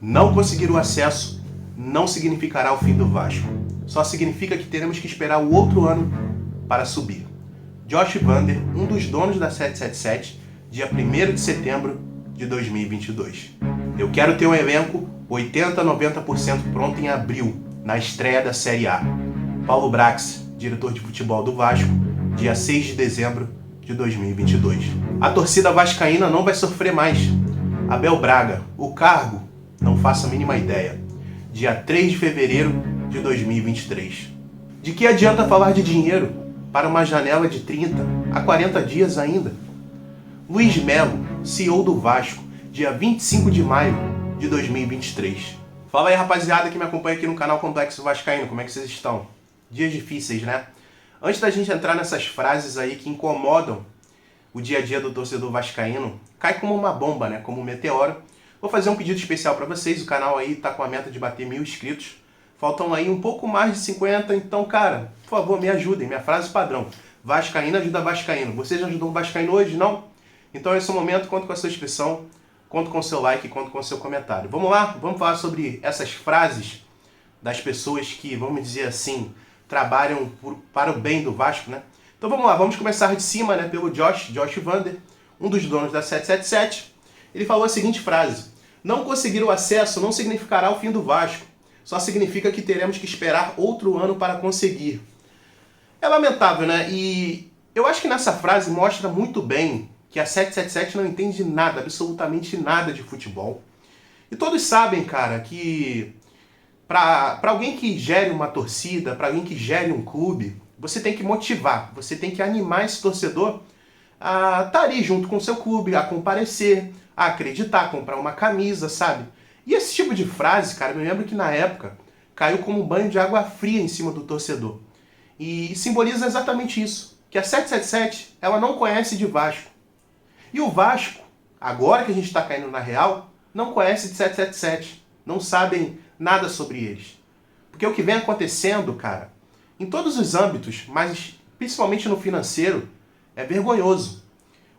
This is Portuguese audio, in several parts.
Não conseguir o acesso não significará o fim do Vasco. Só significa que teremos que esperar o outro ano para subir. Josh Vander, um dos donos da 777, dia 1º de setembro de 2022. Eu quero ter um elenco 80 a 90% pronto em abril, na estreia da Série A. Paulo Brax, diretor de futebol do Vasco, dia 6 de dezembro de 2022. A torcida vascaína não vai sofrer mais. Abel Braga, o cargo, não faço a mínima ideia. Dia 3 de fevereiro de 2023. De que adianta falar de dinheiro para uma janela de 30 a 40 dias ainda? Luiz Melo, CEO do Vasco, dia 25 de maio de 2023. Fala aí, rapaziada que me acompanha aqui no canal Complexo Vascaíno, como é que vocês estão? Dias difíceis, né? Antes da gente entrar nessas frases aí que incomodam o dia a dia do torcedor vascaíno, cai como uma bomba, né? Como um meteoro. Vou fazer um pedido especial para vocês, o canal aí tá com a meta de bater 1000 inscritos. Faltam aí um pouco mais de 50, então, cara, por favor, me ajudem. Minha frase padrão: Vascaíno ajuda Vascaíno. Você já ajudou um Vascaíno hoje, não? Então, esse é o momento, conto com a sua inscrição, conto com o seu like, conto com o seu comentário. Vamos lá? Vamos falar sobre essas frases das pessoas que, vamos dizer assim, trabalham para o bem do Vasco, né? Então vamos lá, vamos começar de cima, né, pelo Josh Vander, um dos donos da 777. Ele falou a seguinte frase: não conseguir o acesso não significará o fim do Vasco, só significa que teremos que esperar outro ano para conseguir. É lamentável, né? E eu acho que nessa frase mostra muito bem que a 777 não entende nada, absolutamente nada de futebol. E todos sabem, cara, que para alguém que gere uma torcida, para alguém que gere um clube, você tem que motivar, você tem que animar esse torcedor a estar ali junto com o seu clube, a comparecer, a acreditar, comprar uma camisa, sabe? E esse tipo de frase, cara, eu me lembro que na época caiu como um banho de água fria em cima do torcedor. E simboliza exatamente isso, que a 777, ela não conhece de Vasco. E o Vasco, agora que a gente está caindo na real, não conhece de 777, não sabem nada sobre eles. Porque o que vem acontecendo, cara, em todos os âmbitos, mas principalmente no financeiro, é vergonhoso.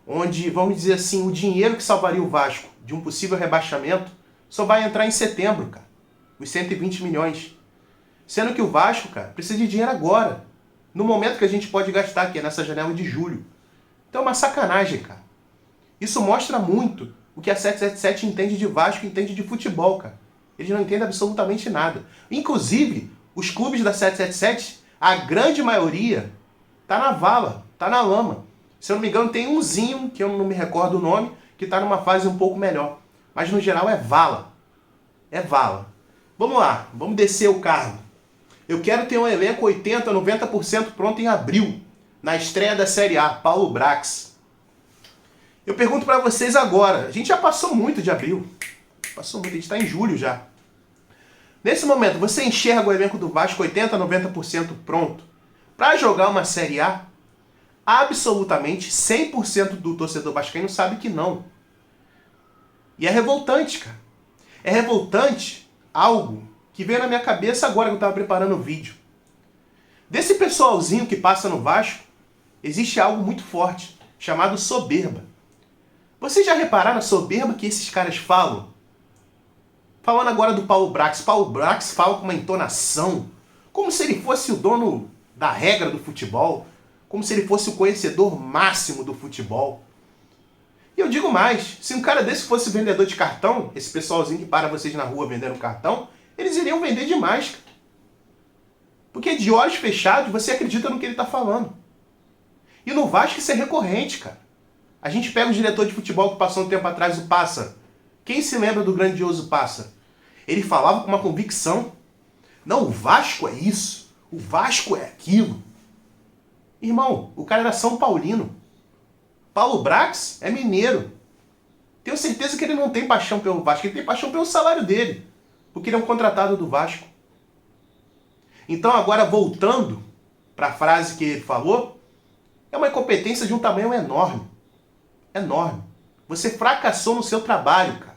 Onde, vamos dizer assim, o dinheiro que salvaria o Vasco de um possível rebaixamento só vai entrar em setembro, cara. Os 120 milhões. Sendo que o Vasco, cara, precisa de dinheiro agora. No momento que a gente pode gastar, que é nessa janela de julho. Então é uma sacanagem, cara. Isso mostra muito o que a 777 entende de Vasco e entende de futebol, cara. Eles não entendem absolutamente nada. Inclusive, os clubes da 777, a grande maioria, tá na vala, tá na lama. Se eu não me engano, tem umzinho, que eu não me recordo o nome, que tá numa fase um pouco melhor. Mas no geral é vala. É vala. Vamos lá, vamos descer o cargo. Eu quero ter um elenco 80 a 90% pronto em abril, na estreia da Série A, Paulo Brax. Eu pergunto para vocês agora, a gente já passou muito de abril. Passou muito, a gente está em julho já. Nesse momento, você enxerga o elenco do Vasco 80 a 90% pronto para jogar uma Série A? Absolutamente 100% do torcedor vascaíno sabe que não. E é revoltante, cara. É revoltante algo que veio na minha cabeça agora que eu estava preparando o vídeo. Desse pessoalzinho que passa no Vasco, existe algo muito forte, chamado soberba. Vocês já repararam a soberba que esses caras falam? Falando agora do Paulo Brax. Paulo Brax fala com uma entonação, como se ele fosse o dono da regra do futebol, como se ele fosse o conhecedor máximo do futebol. E eu digo mais, se um cara desse fosse vendedor de cartão, esse pessoalzinho que para vocês na rua vendendo cartão, eles iriam vender demais, cara. Porque de olhos fechados você acredita no que ele está falando. E no Vasco isso é recorrente, cara. A gente pega o diretor de futebol que passou um tempo atrás, o Pássaro. Quem se lembra do grandioso Pássaro? Ele falava com uma convicção. Não, o Vasco é isso. O Vasco é aquilo. Irmão, o cara era São Paulino. Paulo Brax é mineiro. Tenho certeza que ele não tem paixão pelo Vasco. Ele tem paixão pelo salário dele. Porque ele é um contratado do Vasco. Então agora voltando para a frase que ele falou, é uma incompetência de um tamanho enorme. Enorme. Você fracassou no seu trabalho, cara.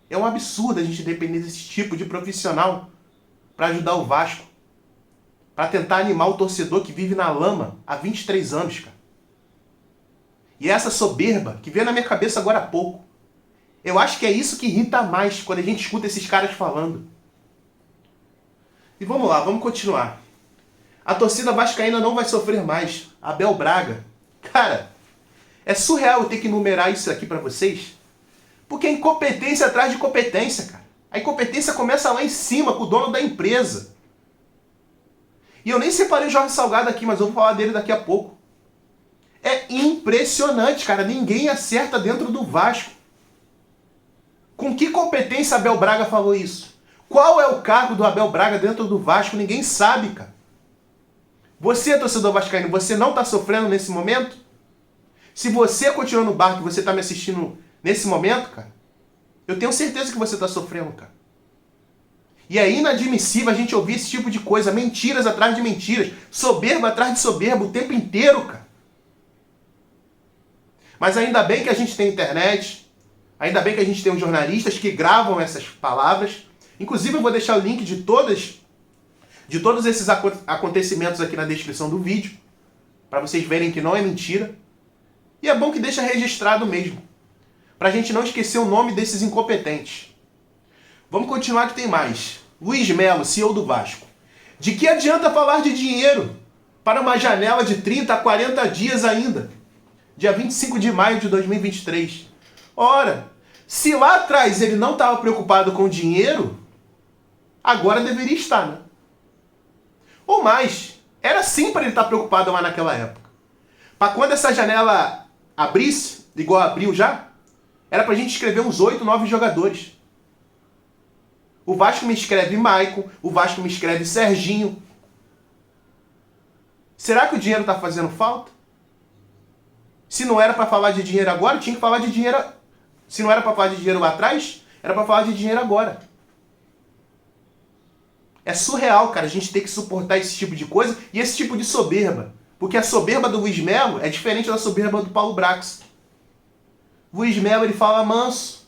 É um absurdo a gente depender desse tipo de profissional para ajudar o Vasco. Para tentar animar o torcedor que vive na lama há 23 anos, cara. E essa soberba que veio na minha cabeça agora há pouco Eu acho que é isso que irrita mais quando a gente escuta esses caras falando. E vamos lá, vamos continuar. A torcida vascaína não vai sofrer mais. Abel Braga. Cara, é surreal eu ter que enumerar isso aqui pra vocês. Porque é incompetência atrás de competência, cara. A incompetência começa lá em cima, com o dono da empresa. E eu nem separei o Jorge Salgado aqui, mas eu vou falar dele daqui a pouco. É impressionante, cara. Ninguém acerta dentro do Vasco. Com que competência Abel Braga falou isso? Qual é o cargo do Abel Braga dentro do Vasco? Ninguém sabe, cara. Você, torcedor vascaíno, você não está sofrendo nesse momento? Se você continua no barco e você está me assistindo nesse momento, cara, eu tenho certeza que você está sofrendo, cara. E é inadmissível a gente ouvir esse tipo de coisa, mentiras atrás de mentiras, soberba atrás de soberba o tempo inteiro, cara. Mas ainda bem que a gente tem internet, ainda bem que a gente tem os jornalistas que gravam essas palavras. Inclusive eu vou deixar o link de todos esses acontecimentos aqui na descrição do vídeo, para vocês verem que não é mentira. E é bom que deixa registrado mesmo, para a gente não esquecer o nome desses incompetentes. Vamos continuar que tem mais. Luiz Melo, CEO do Vasco. De que adianta falar de dinheiro para uma janela de 30 a 40 dias ainda? Dia 25 de maio de 2023. Ora, se lá atrás ele não estava preocupado com dinheiro, agora deveria estar, né? Ou mais, era sim para ele estar preocupado lá naquela época. Para quando essa janela abrisse, igual abriu já, era para a gente escrever uns 8, 9 jogadores. O Vasco me escreve Maicon, o Vasco me escreve Serginho. Será que o dinheiro está fazendo falta? Se não era para falar de dinheiro agora, tinha que falar de dinheiro. Se não era para falar de dinheiro lá atrás, era para falar de dinheiro agora. É surreal, cara, a gente ter que suportar esse tipo de coisa e esse tipo de soberba. Porque a soberba do Luiz Melo é diferente da soberba do Paulo Brax. O Luiz Melo, ele fala manso.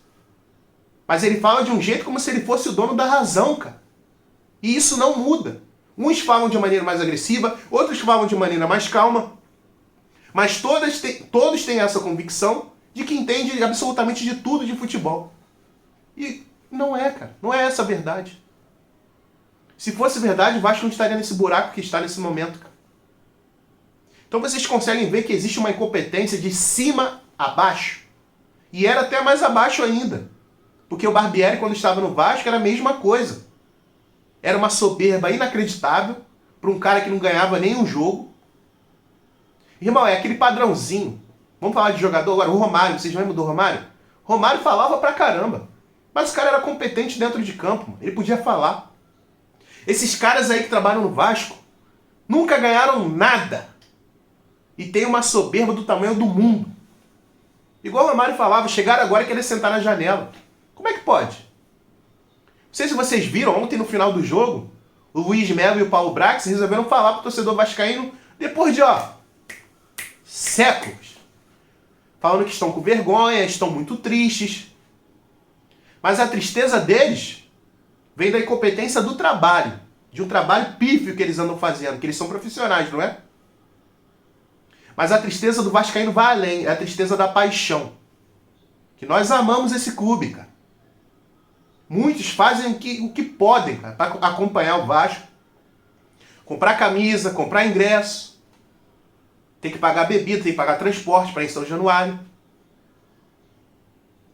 Mas ele fala de um jeito como se ele fosse o dono da razão, cara. E isso não muda. Uns falam de maneira mais agressiva, outros falam de maneira mais calma. Mas todos têm essa convicção de que entende absolutamente de tudo de futebol. E não é, cara. Não é essa a verdade. Se fosse verdade, o Vasco não estaria nesse buraco que está nesse momento, cara. Então vocês conseguem ver que existe uma incompetência de cima a baixo. E era até mais abaixo ainda. Porque o Barbieri, quando estava no Vasco, era a mesma coisa. Era uma soberba inacreditável para um cara que não ganhava nenhum jogo. Irmão, é aquele padrãozinho. Vamos falar de jogador agora. O Romário, vocês lembram do Romário? Romário falava pra caramba. Mas o cara era competente dentro de campo. Ele podia falar. Esses caras aí que trabalham no Vasco nunca ganharam nada. E tem uma soberba do tamanho do mundo. Igual o Romário falava, chegaram agora e querer sentar na janela. Como é que pode? Não sei se vocês viram, ontem no final do jogo, o Luiz Melo e o Paulo Brax resolveram falar pro torcedor vascaíno depois de, séculos. Falando que estão com vergonha, estão muito tristes. Mas a tristeza deles vem da incompetência do trabalho. De um trabalho pífio que eles andam fazendo, que eles são profissionais, não é? Mas a tristeza do vascaíno vai além, é a tristeza da paixão. Que nós amamos esse clube, cara. Muitos fazem o que podem, cara, para acompanhar o Vasco. Comprar camisa, comprar ingresso. Tem que pagar bebida, tem que pagar transporte para ir em São Januário.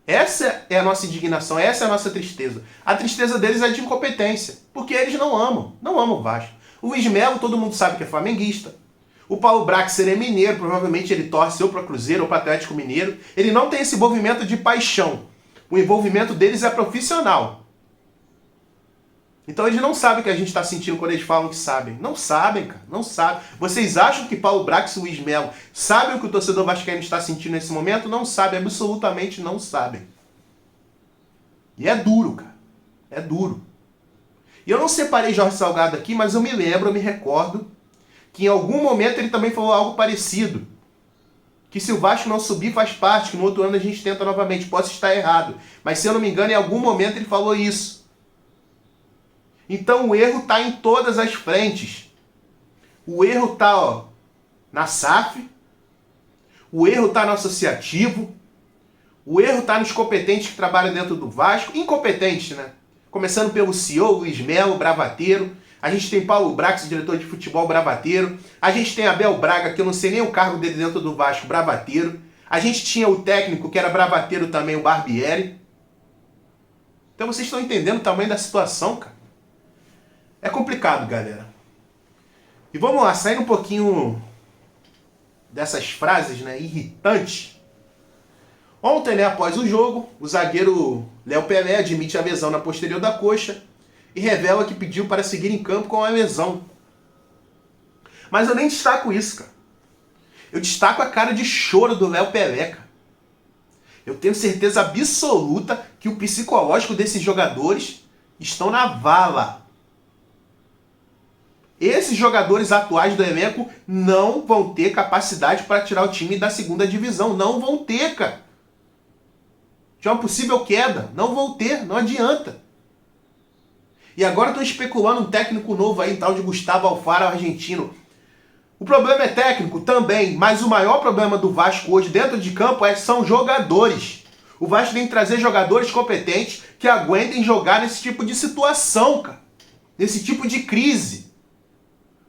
Essa é a nossa indignação, essa é a nossa tristeza. A tristeza deles é de incompetência, porque eles não amam o Vasco. O Luiz Melo, todo mundo sabe que é flamenguista. O Paulo Braxer é mineiro, provavelmente ele torce ou para Cruzeiro ou para Atlético Mineiro. Ele não tem esse envolvimento de paixão. O envolvimento deles é profissional. Então eles não sabem o que a gente está sentindo quando eles falam que sabem. Não sabem, cara. Não sabem. Vocês acham que Paulo Brax e Luiz Melo sabem o que o torcedor vascaíno está sentindo nesse momento? Não sabem. Absolutamente não sabem. E é duro, cara. É duro. E eu não separei Jorge Salgado aqui, mas eu me recordo, que em algum momento ele também falou algo parecido. Que se o Vasco não subir, faz parte, que no outro ano a gente tenta novamente. Posso estar errado. Mas se eu não me engano, em algum momento ele falou isso. Então o erro está em todas as frentes. O erro está na SAF. O erro está no associativo. O erro está nos competentes que trabalham dentro do Vasco. Incompetentes, né? Começando pelo CEO, Luiz Melo, bravateiro. A gente tem Paulo Brax, diretor de futebol, bravateiro. A gente tem Abel Braga, que eu não sei nem o cargo dele dentro do Vasco, bravateiro. A gente tinha o técnico, que era bravateiro também, o Barbieri. Então vocês estão entendendo o tamanho da situação, cara? É complicado, galera. E vamos lá, saindo um pouquinho dessas frases, né, irritantes. Ontem, né, após o jogo, o zagueiro Léo Pelé admite a lesão na posterior da coxa e revela que pediu para seguir em campo com a lesão. Mas eu nem destaco isso, cara. Eu destaco a cara de choro do Léo Pelé, cara. Eu tenho certeza absoluta que o psicológico desses jogadores estão na vala. Esses jogadores atuais do elenco não vão ter capacidade para tirar o time da segunda divisão. Não vão ter, cara. De uma possível queda. Não vão ter, não adianta. E agora estão especulando um técnico novo aí, tal de Gustavo Alfaro, argentino. O problema é técnico também, mas o maior problema do Vasco hoje dentro de campo são jogadores. O Vasco tem que trazer jogadores competentes que aguentem jogar nesse tipo de situação, cara. Nesse tipo de crise.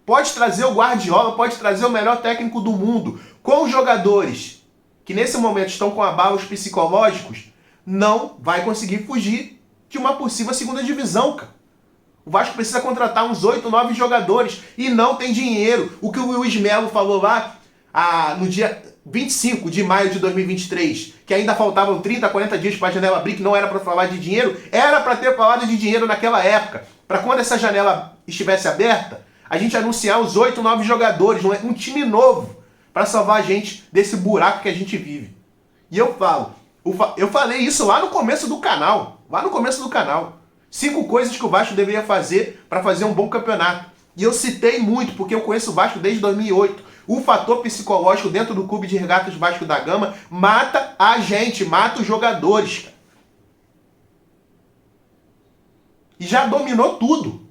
Pode trazer o Guardiola, pode trazer o melhor técnico do mundo. Com os jogadores que nesse momento estão com abalos psicológicos, não vai conseguir fugir de uma possível segunda divisão, cara. O Vasco precisa contratar uns 8, 9 jogadores e não tem dinheiro. O que o Luiz Melo falou lá no dia 25 de maio de 2023, que ainda faltavam 30, 40 dias para a janela abrir, que não era para falar de dinheiro, era para ter falado de dinheiro naquela época. Para quando essa janela estivesse aberta, a gente anunciar os 8, 9 jogadores, um time novo, para salvar a gente desse buraco que a gente vive. E eu falei isso lá no começo do canal. 5 coisas que o Vasco deveria fazer para fazer um bom campeonato. E eu citei muito, porque eu conheço o Vasco desde 2008. O fator psicológico dentro do Clube de Regatas Vasco da Gama mata a gente, mata os jogadores, cara. E já dominou tudo.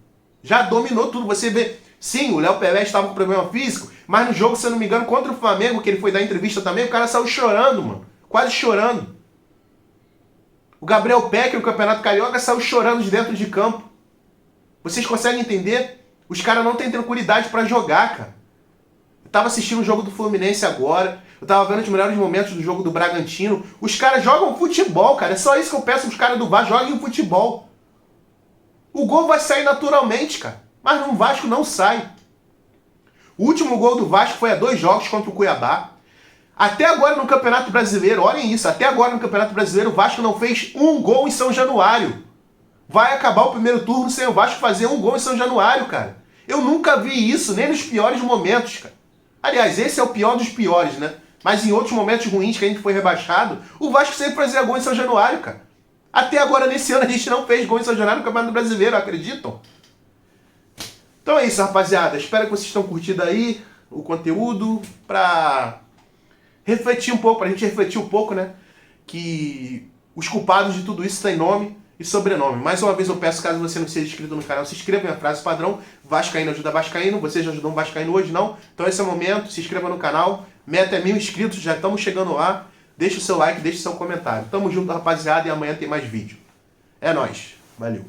Você vê, sim, o Léo Pelé estava com problema físico, mas no jogo, se eu não me engano, contra o Flamengo, que ele foi dar entrevista também, o cara saiu chorando, mano. Quase chorando. O Gabriel Peck, no Campeonato Carioca, saiu chorando de dentro de campo. Vocês conseguem entender? Os caras não têm tranquilidade pra jogar, cara. Eu tava assistindo o jogo do Fluminense agora. Eu tava vendo os melhores momentos do jogo do Bragantino. Os caras jogam futebol, cara. É só isso que eu peço pros caras do Vasco. Joguem futebol. O gol vai sair naturalmente, cara. Mas no Vasco não sai. O último gol do Vasco foi há 2 jogos contra o Cuiabá. Até agora no Campeonato Brasileiro, olhem isso, até agora no Campeonato Brasileiro o Vasco não fez um gol em São Januário. Vai acabar o primeiro turno sem o Vasco fazer um gol em São Januário, cara. Eu nunca vi isso, nem nos piores momentos, cara. Aliás, esse é o pior dos piores, né? Mas em outros momentos ruins que a gente foi rebaixado, o Vasco sempre fazia gol em São Januário, cara. Até agora, nesse ano, a gente não fez gol em São Januário no Campeonato Brasileiro, acreditam? Então é isso, rapaziada. Espero que vocês tenham curtido aí o conteúdo pra refletir um pouco, pra gente refletir um pouco, né? Que os culpados de tudo isso têm nome e sobrenome. Mais uma vez eu peço, caso você não seja inscrito no canal, se inscreva, em frase padrão, Vascaíno ajuda Vascaíno, você já ajudou um Vascaíno hoje, não? Então esse é o momento, se inscreva no canal, meta é 1000 inscritos, já estamos chegando lá, deixa o seu like, deixa o seu comentário. Tamo junto, rapaziada, e amanhã tem mais vídeo. É nóis, valeu!